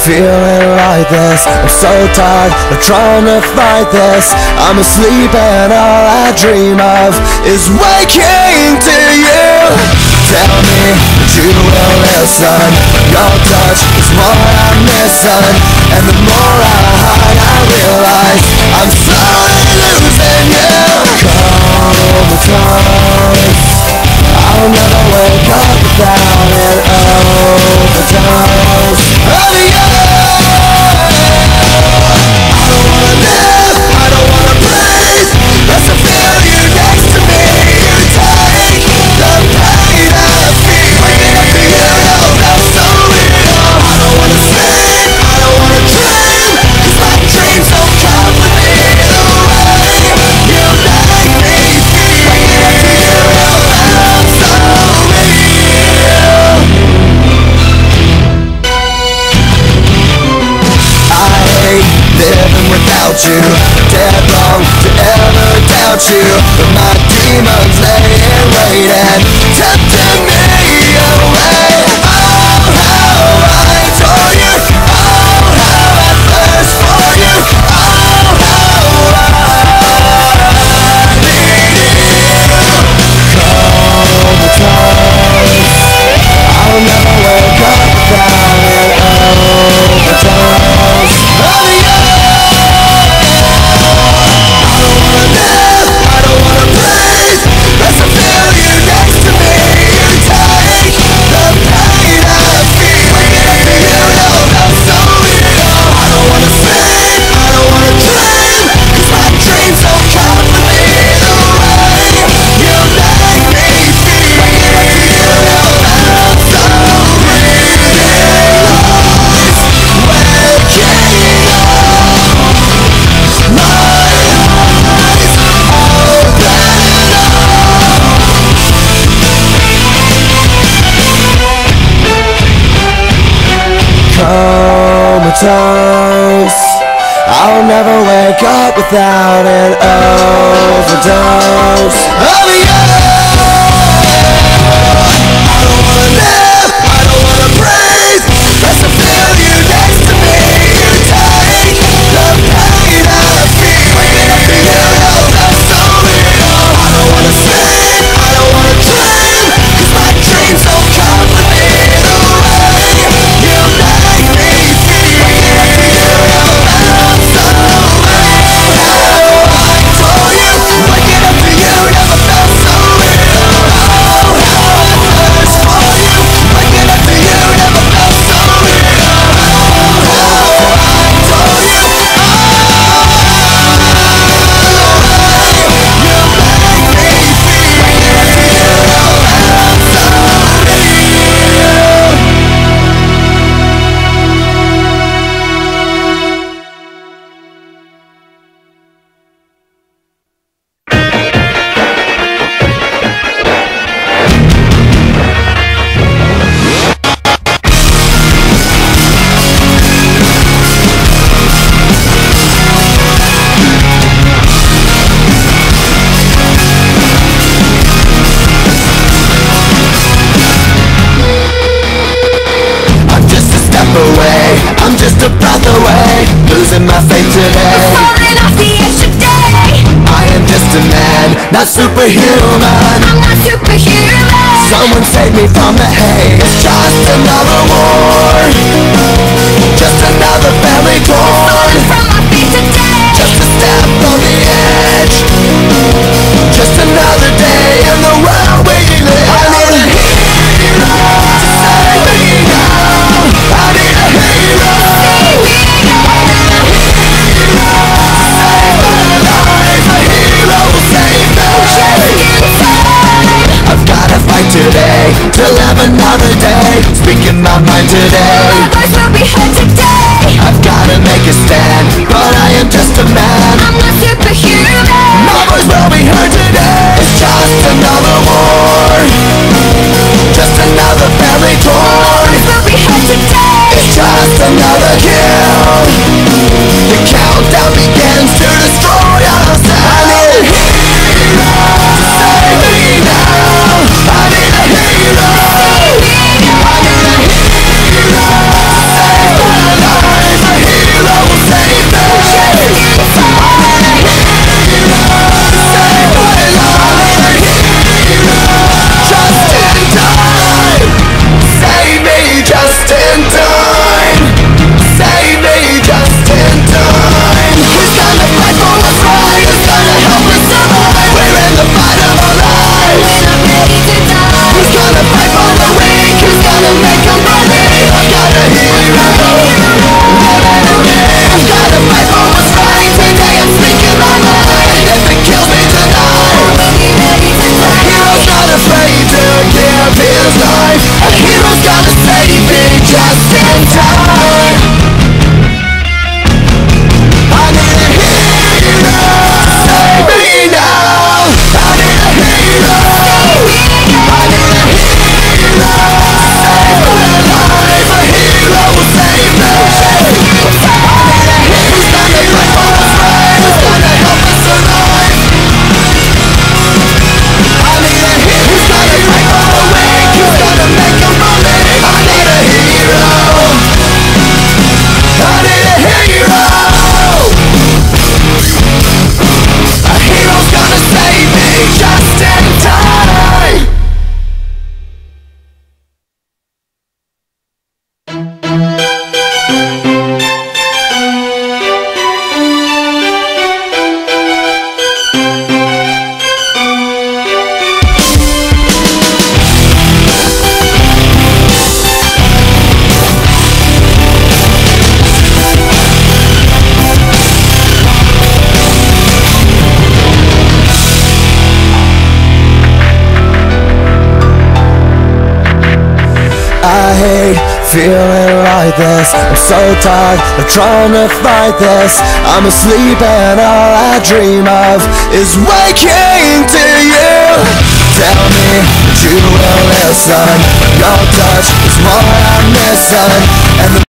feeling like this. I'm so tired of trying to fight this. I'm asleep and all I dream of is waking to you. Tell me that you will listen. Your touch is what I'm missing, and the more I hide I realize I'm slowly losing you. Comatose, I'll never wake up without an overdose of you. I don't wanna live, I don't wanna breathe, just to feel you next to me. You take the pain I feel. Waking up to you, no, that's so real. I don't wanna sleep, I don't wanna dream, 'cause my dreams don't come with me. The way you make me feel. Waking up to you, no, that's so real. I hate living without you. Dead wrong to ever doubt you, but my demons laying wait and tempting me away. Oh, how I adore you. Oh, how I thirst for you. Oh, how I need you. Comatose, I'll never wake up without an overdose of you. I don't wanna live, I don't wanna breathe, just to feel you next to me. You take the pain I feel. Waking up to you, no, that's so real. I don't wanna sleep, I don't wanna dream, 'cause my dreams don't come with me. The way you make me feel. Waking up to you, no, that's so real. Comatose, I'll never wake up without an overdose of you. I don't wanna live, I don't wanna breathe, just to feel you next to me. You take the pain I feel. Waking up to you, no, that's so real. I don't wanna sleep, I don't wanna dream, 'cause my dreams don't come with me. The way you make me feel. Waking up to you, no, that's so real. How I adore you. Waking up to you never felt so real. Oh, how I thirst for you. Waking up to you never felt so real. Oh, how I adore you. I'm just a breath away, losing my faith today. Falling off the edge today. I am just a man, not superhuman. I'm not superhuman. Someone save me from the hate. It's just another war, just another family torn. Falling from my feet today. Just a step on the edge, just another day in the world we live. I need a hero to save me now. I need a hero. I've gotta fight today to live another day, speaking my mind today. My voice will be heard today. I've gotta make a stand, but I am just a man. I'm not superhuman. My voice will be heard today. It's just another war, just another family torn. My voice will be heard today. It's just another kill. The countdown begins to destroy us. I need a hero to save me now. I need a hero. I need a hero to save my life. I hate feeling like this. I'm so tired of trying to fight this. I'm asleep and all I dream of is waking to you. Tell me that you will listen. Your touch is what I'm missing, and the